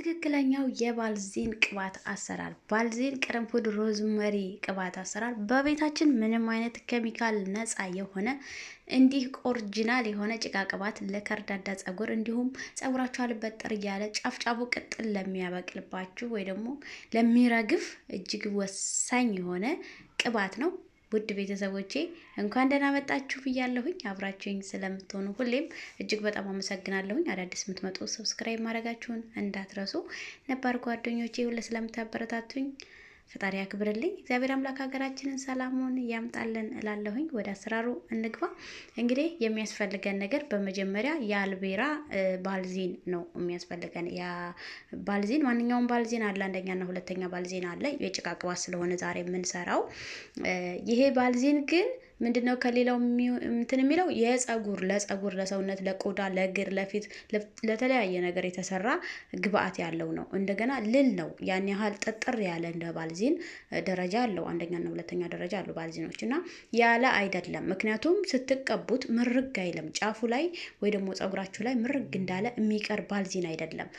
ትክክለኛው የባልዚን ቅባት አሰራር ባልዚን ቅርንፉድ ሮዝመሪ ቅባት አሰራር በቤታችን ምንም አይነት ኬሚካል ነፃ የሆነ እንዲህ ኦሪጂናል የሆነ ጭቃ ቅባት ለከርዳዳ ጸጉር እንዲሁም ጸጉራችሁ አልበጥር እያለ ጫፍጫፉ ቅጥል ለሚያበቅልባችሁ ወይ ደግሞ ለሚረግፍ እጅግ ወሳኝ የሆነ ቅባት ነው። ውድ ቤተሰቦቼ እንኳን ደህና መጣችሁ ብያለሁኝ። አብራችሁኝ ስለምትሆኑ ሁሌም እጅግ በጣም አመሰግናለሁኝ። አዳዲስ የምትመጡ ሰብስክራይብ ማድረጋችሁን እንዳትረሱ። ነባር ጓደኞቼ ሁሉ ስለምታበረታቱኝ ፈጣሪ ያክብርልኝ። እግዚአብሔር አምላክ ሀገራችንን ሰላሙን ያምጣልን እላለሁኝ። ወደ አሰራሩ እንግባ። እንግዲህ የሚያስፈልገን ነገር በመጀመሪያ የአልቤራ ባልዚን ነው የሚያስፈልገን። ያ ባልዚን ማንኛውም ባልዚን አለ፣ አንደኛና ሁለተኛ ባልዚን አለ። የጭቃ ቅባት ስለሆነ ዛሬ የምንሰራው ይሄ ባልዚን ግን ምንድነው ከሌላው እንትን የሚለው የጸጉር ለሰውነት፣ ለቆዳ፣ ለእግር፣ ለፊት፣ ለተለያየ ነገር የተሰራ ግብአት ያለው ነው። እንደገና ልል ነው። ያን ያህል ጠጠር ያለ እንደ ባልዚን ደረጃ አለው። አንደኛና ሁለተኛ ደረጃ አለው ባልዚኖች እና ያለ አይደለም። ምክንያቱም ስትቀቡት ምርግ አይልም። ጫፉ ላይ ወይ ደግሞ ጸጉራችሁ ላይ ምርግ እንዳለ የሚቀር ባልዚን አይደለም።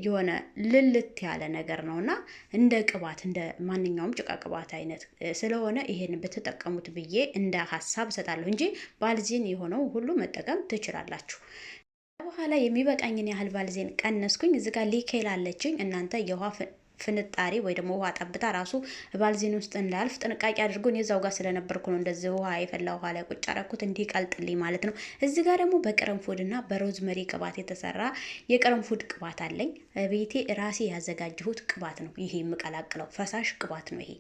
የሆነ ልልት ያለ ነገር ነውና እንደ ቅባት እንደ ማንኛውም ጭቃ ቅባት አይነት ስለሆነ ይሄን ብትጠቀሙት ብዬ እንደ ሀሳብ ሰጣለሁ እንጂ ባልዚን የሆነው ሁሉ መጠቀም ትችላላችሁ። በኋላ የሚበቃኝን ያህል ባልዚን ቀነስኩኝ። እዚህ ጋር ሊኬል አለችኝ። እናንተ የውሃ ፍንጣሪ ወይ ደግሞ ውሃ ጠብታ ራሱ ባልዚን ውስጥ እንዳልፍ ጥንቃቄ አድርጎ እዛው ጋር ስለነበርኩ ነው እንደዚህ ውሃ የፈላ ውሃ ላይ ቁጭ አደረኩት እንዲቀልጥልኝ ማለት ነው። እዚህ ጋር ደግሞ በቅርንፉድና በሮዝመሪ ቅባት የተሰራ የቅርንፉድ ቅባት አለኝ። ቤቴ ራሴ ያዘጋጀሁት ቅባት ነው። ይሄ የምቀላቅለው ፈሳሽ ቅባት ነው። ይሄ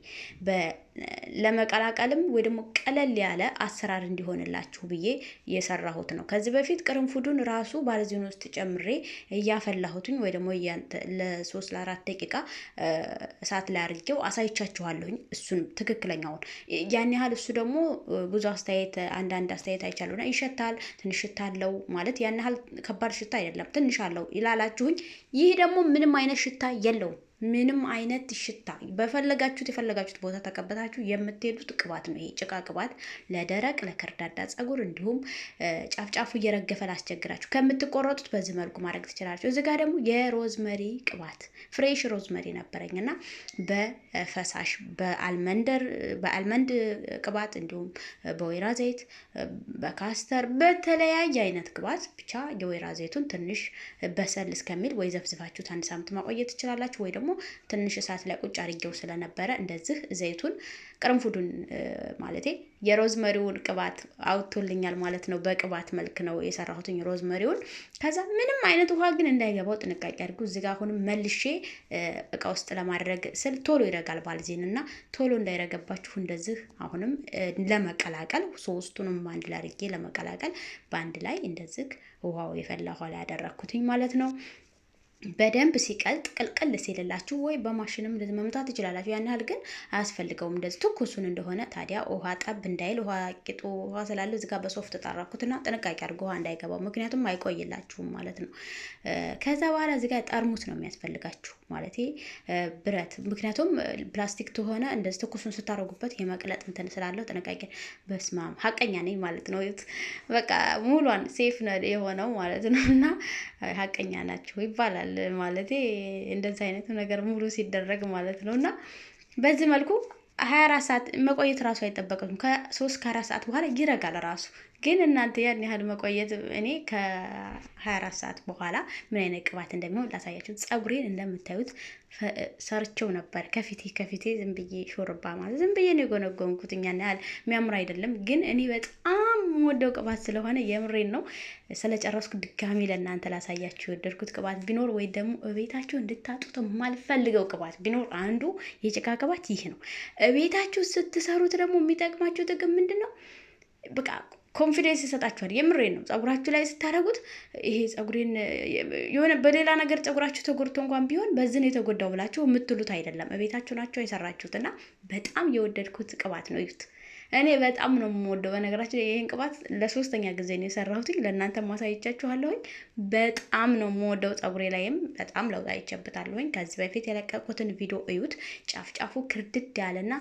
ለመቀላቀልም ወይ ደግሞ ቀለል ያለ አሰራር እንዲሆንላችሁ ብዬ የሰራሁት ነው። ከዚህ በፊት ቅርንፉዱን ራሱ ባልዚን ውስጥ ጨምሬ እያፈላሁትኝ ወይ ደግሞ ለ3 ለ4 ደቂቃ እሳት ላይ አድርጌው አሳይቻችኋለሁኝ። እሱን ትክክለኛውን ያን ያህል እሱ ደግሞ ብዙ አንዳንድ አስተያየት አይቻለሁና ይሸታል፣ ትንሽ ሽታ አለው ማለት ያን ያህል ከባድ ሽታ አይደለም፣ ትንሽ አለው ይላላችሁኝ። ይህ ደግሞ ምንም አይነት ሽታ የለውም። ምንም አይነት ሽታ የፈለጋችሁት ቦታ ተቀበታችሁ የምትሄዱት ቅባት ነው። ይሄ ጭቃ ቅባት ለደረቅ ለከርዳዳ ጸጉር እንዲሁም ጫፍጫፉ እየረገፈ ላስቸግራችሁ ከምትቆረጡት በዚህ መልኩ ማድረግ ትችላላችሁ። እዚህ ጋር ደግሞ የሮዝመሪ ቅባት ፍሬሽ ሮዝመሪ ነበረኝና በፈሳሽ በአልመንድ ቅባት እንዲሁም በወይራ ዘይት በካስተር በተለያየ አይነት ቅባት ብቻ የወይራ ዘይቱን ትንሽ በሰል እስከሚል ወይ ዘፍዝፋችሁት 1 ሳምንት ማቆየት ትችላላችሁ ወይ ደግሞ ትንሽ እሳት ላይ ቁጭ አድርጌው ስለነበረ እንደዚህ ዘይቱን ቅርንፉዱን ማለቴ የሮዝመሪውን ቅባት አውጥቶልኛል ማለት ነው። በቅባት መልክ ነው የሰራሁትኝ ሮዝመሪውን። ከዛ ምንም አይነት ውሃ ግን እንዳይገባው ጥንቃቄ አድርጉ። እዚህ ጋር አሁንም መልሼ እቃ ውስጥ ለማድረግ ስል ቶሎ ይረጋል ባልዚን እና ቶሎ እንዳይረገባችሁ እንደዚህ አሁንም ለመቀላቀል ሶስቱንም አንድ ላይ አድርጌ ለመቀላቀል በአንድ ላይ እንደዚህ ውሃው የፈላ ውሃ ላይ ያደረኩትኝ ማለት ነው። በደንብ ሲቀልጥ ቅልቅል ሲልላችሁ ወይ በማሽንም መምታት ትችላላችሁ። ያን ያህል ግን አያስፈልገውም። እንደዚህ ትኩሱን እንደሆነ ታዲያ ውሃ ጠብ እንዳይል ቂጡ ውሃ ስላለው እዚህ ጋር በሶፍት ጣራኩትና ጥንቃቄ አድርጎ ውሃ እንዳይገባው፣ ምክንያቱም አይቆይላችሁም ማለት ነው። ከዛ በኋላ እዚህ ጋር ጠርሙስ ነው የሚያስፈልጋችሁ ማለት ብረት፣ ምክንያቱም ፕላስቲክ ተሆነ እንደዚህ ትኩሱን ስታረጉበት የመቅለጥ እንትን ስላለው ጥንቃቄ። በስማም ሀቀኛ ነኝ ማለት ነው። በቃ ሙሏን ሴፍ ነው የሆነው ማለት ነው። እና ሀቀኛ ናችሁ ይባላል ማለት እንደዚህ አይነት ነገር ሙሉ ሲደረግ ማለት ነው። እና በዚህ መልኩ 24 ሰዓት መቆየት ራሱ አይጠበቅም። ከ3 ከ4 ሰዓት በኋላ ይረጋል ራሱ። ግን እናንተ ያን ያህል መቆየት እኔ ከ24 ሰዓት በኋላ ምን አይነት ቅባት እንደሚሆን ላሳያችሁ። ጸጉሬን እንደምታዩት ሰርቸው ነበር። ከፊቴ ዝም ብዬ ሾርባ ማለት ዝም ብዬ ነው የጎነጎንኩት። ያን ያህል የሚያምር አይደለም፣ ግን እኔ በጣም ወደው ቅባት ስለሆነ የምሬን ነው። ስለጨረስኩ ድጋሚ ለእናንተ ላሳያችሁ የወደድኩት ቅባት ቢኖር ወይ ደግሞ እቤታችሁ እንድታጡት የማልፈልገው ቅባት ቢኖር አንዱ የጭቃ ቅባት ይህ ነው። እቤታችሁ ስትሰሩት ደግሞ የሚጠቅማችሁ ጥቅም ምንድን ነው? በቃ ኮንፊደንስ ይሰጣችኋል። የምሬን ነው። ጸጉራችሁ ላይ ስታረጉት ይሄ ጸጉሬን የሆነ በሌላ ነገር ጸጉራችሁ ተጎድቶ እንኳን ቢሆን በዝን የተጎዳው ብላችሁ የምትሉት አይደለም። እቤታችሁ ናቸው የሰራችሁትና በጣም የወደድኩት ቅባት ነው። ይሁት እኔ በጣም ነው የምወደው። በነገራችን ይሄን ቅባት ለ3ኛ ጊዜ ነው የሰራሁትኝ። ለእናንተ ማሳየቻችኋለሁኝ። በጣም ነው የምወደው። ጸጉሬ ላይም በጣም ለውጥ አይቼበታለሁኝ። ከዚህ በፊት የለቀቁትን ቪዲዮ እዩት። ጫፍጫፉ ክርድድ ያለና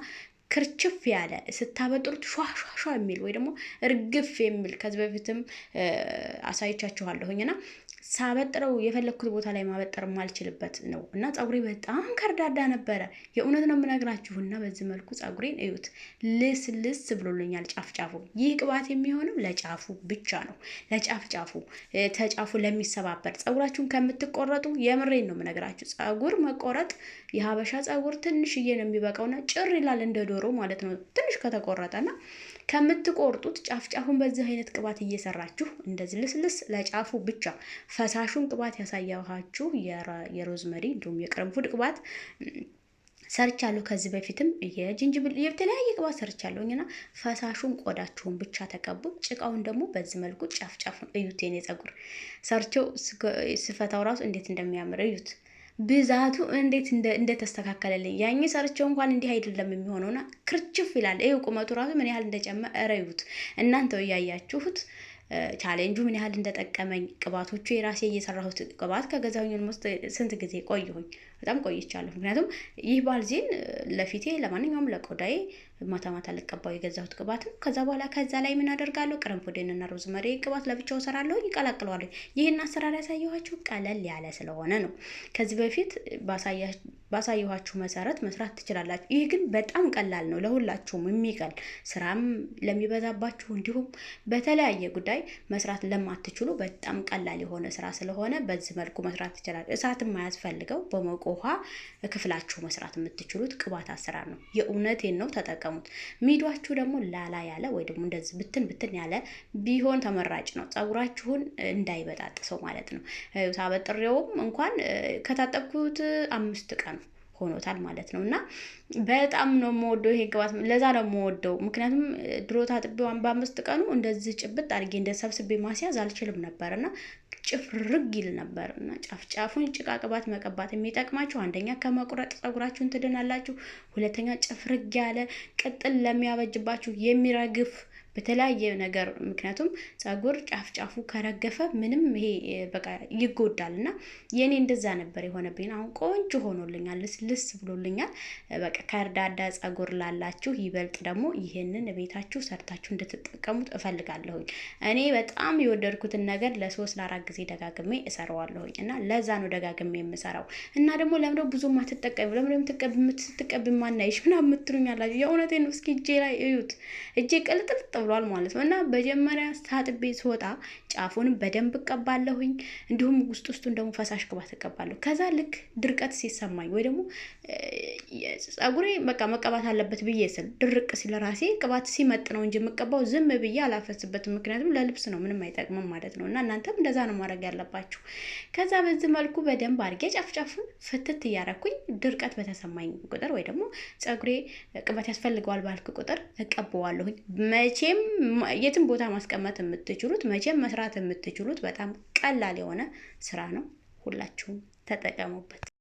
ክርችፍ ያለ ስታበጥሩት ሿ የሚል ወይ ደግሞ እርግፍ የሚል ከዚህ በፊትም አሳይቻችኋለሁኝና ሳበጥረው የፈለኩት ቦታ ላይ ማበጠር ማልችልበት ነው እና ፀጉሬ በጣም ከርዳዳ ነበረ። የእውነት ነው የምነግራችሁና በዚህ መልኩ ፀጉሬን እዩት ልስ ብሎልኛል ጫፍ ጫፉ። ይህ ቅባት የሚሆነው ለጫፉ ብቻ ነው፣ ለጫፍ ጫፉ ተጫፉ ለሚሰባበር ፀጉራችሁን ከምትቆረጡ የምሬን ነው የምነግራችሁ። ፀጉር መቆረጥ የሀበሻ ፀጉር ትንሽዬ ነው የሚበቃውና ጭር ይላል እንደ ዶሮ ማለት ነው ትንሽ ከተቆረጠና ከምትቆርጡት ጫፍ ጫፉን በዚህ አይነት ቅባት እየሰራችሁ እንደዚህ ልስልስ ለጫፉ ብቻ ፈሳሹን ቅባት ያሳያችሁ የሮዝመሪ እንዲሁም የቅርንፉድ ቅባት ሰርቻለሁ። ከዚህ በፊትም የጅንጅብል የተለያየ ቅባት ሰርቻለሁኝና ፈሳሹን ቆዳችሁን ብቻ ተቀቡ። ጭቃውን ደግሞ በዚህ መልኩ ጫፍ ጫፉን እዩት። የኔ ፀጉር ሰርቸው ስፈታው ራሱ እንዴት እንደሚያምር እዩት። ብዛቱ እንዴት እንደተስተካከለልኝ ያኝ ሰርቸው እንኳን እንዲህ አይደለም የሚሆነውና ክርችፍ ይላል። ይሄ ቁመቱ ራሱ ምን ያህል እንደጨመረ እዩት እናንተው እያያችሁት። ቻሌንጁ ምን ያህል እንደጠቀመኝ ቅባቶቹ የራሴ እየሰራሁት ቅባት ከገዛሁኝ ኦልሞስት ስንት ጊዜ ቆየሁኝ፣ በጣም ቆይቻለሁ። ምክንያቱም ይህ ባልዚን ለፊቴ ለማንኛውም ለቆዳዬ ማታ ማታ ልቀባው የገዛሁት ቅባት ነው። ከዛ በኋላ ከዛ ላይ ምን አደርጋለሁ? ቅርንፉድና ሮዝመሪ ቅባት ለብቻው እሰራለሁ፣ ይቀላቅለዋለሁ። ይህን አሰራር ያሳየኋችሁ ቀለል ያለ ስለሆነ ነው። ከዚህ በፊት ባሳየኋችሁ መሰረት መስራት ትችላላችሁ። ይህ ግን በጣም ቀላል ነው፣ ለሁላችሁም የሚቀል ስራም ለሚበዛባችሁ እንዲሁም በተለያየ ጉዳይ መስራት ለማትችሉ በጣም ቀላል የሆነ ስራ ስለሆነ በዚህ መልኩ መስራት ትችላላችሁ። እሳት የማያስፈልገው በሞቀ ውሃ ክፍላችሁ መስራት የምትችሉት ቅባት አሰራር ነው። የእውነቴን ነው፣ ተጠቀሙት። ሚዷችሁ ደግሞ ላላ ያለ ወይ ደግሞ እንደዚህ ብትን ያለ ቢሆን ተመራጭ ነው፣ ፀጉራችሁን እንዳይበጣጥሰው ማለት ነው። ሳበጥሬውም እንኳን ከታጠብኩት 5 ቀን ሆኖታል ማለት ነው። እና በጣም ነው የምወደው ይሄ ቅባት። ለዛ ነው የምወደው፣ ምክንያቱም ድሮ ታጥቤው በ5 ቀኑ እንደዚህ ጭብጥ አድርጌ እንደሰብስቤ ማስያዝ አልችልም ነበርና ጭፍርግ ይል ነበርና ጫፍ ጫፉን ጭቃ ቅባት መቀባት የሚጠቅማችሁ አንደኛ ከመቁረጥ ፀጉራችሁን ትድናላችሁ፣ ሁለተኛ ጭፍርግ ያለ ቅጥል ለሚያበጅባችሁ የሚረግፍ በተለያየ ነገር። ምክንያቱም ፀጉር ጫፍ ጫፉ ከረገፈ ምንም ይሄ በቃ ይጎዳልና የኔ እንደዛ ነበር የሆነብኝ። አሁን ቆንጆ ሆኖልኛል፣ ልስ ብሎልኛል። በቃ ከርዳዳ ፀጉር ላላችሁ ይበልጥ ደግሞ ይሄንን ቤታችሁ ሰርታችሁ እንድትጠቀሙት እፈልጋለሁኝ። እኔ በጣም የወደድኩትን ነገር ለ3 ለ4 ጊዜ ደጋግሜ እሰራዋለሁኝ እና ለዛ ነው ደጋግሜ የምሰራው። እና ደግሞ ለምንድነው ብዙም አትጠቀሙ ለምንድነው ማናይሽ ምናምን የምትሉኛላችሁ? የእውነቴን ነው። እስኪ እጄ ላይ እዩት፣ እጄ ቅልጥል ብሏል ማለት ነው። እና በመጀመሪያ ታጥቤ ስወጣ ጫፉንም በደንብ እቀባለሁኝ፣ እንዲሁም ውስጡን ደግሞ ፈሳሽ ቅባት እቀባለሁ። ከዛ ልክ ድርቀት ሲሰማኝ ወይ ደግሞ ፀጉሬ በቃ መቀባት አለበት ብዬ ስል ድርቅ ሲል ራሴ ቅባት ሲመጥ ነው እንጂ የምቀባው ዝም ብዬ አላፈስበትም። ምክንያቱም ለልብስ ነው፣ ምንም አይጠቅምም ማለት ነው። እና እናንተም እንደዛ ነው ማድረግ ያለባችሁ። ከዛ በዚህ መልኩ በደንብ አድርጌ ጫፍጫፉን ፍትት እያረኩኝ ድርቀት በተሰማኝ ቁጥር ወይ ደግሞ ፀጉሬ ቅባት ያስፈልገዋል ባልክ ቁጥር እቀባዋለሁኝ። መቼም የትም ቦታ ማስቀመጥ የምትችሉት መቼም መስራት የምትችሉት በጣም ቀላል የሆነ ስራ ነው። ሁላችሁም ተጠቀሙበት።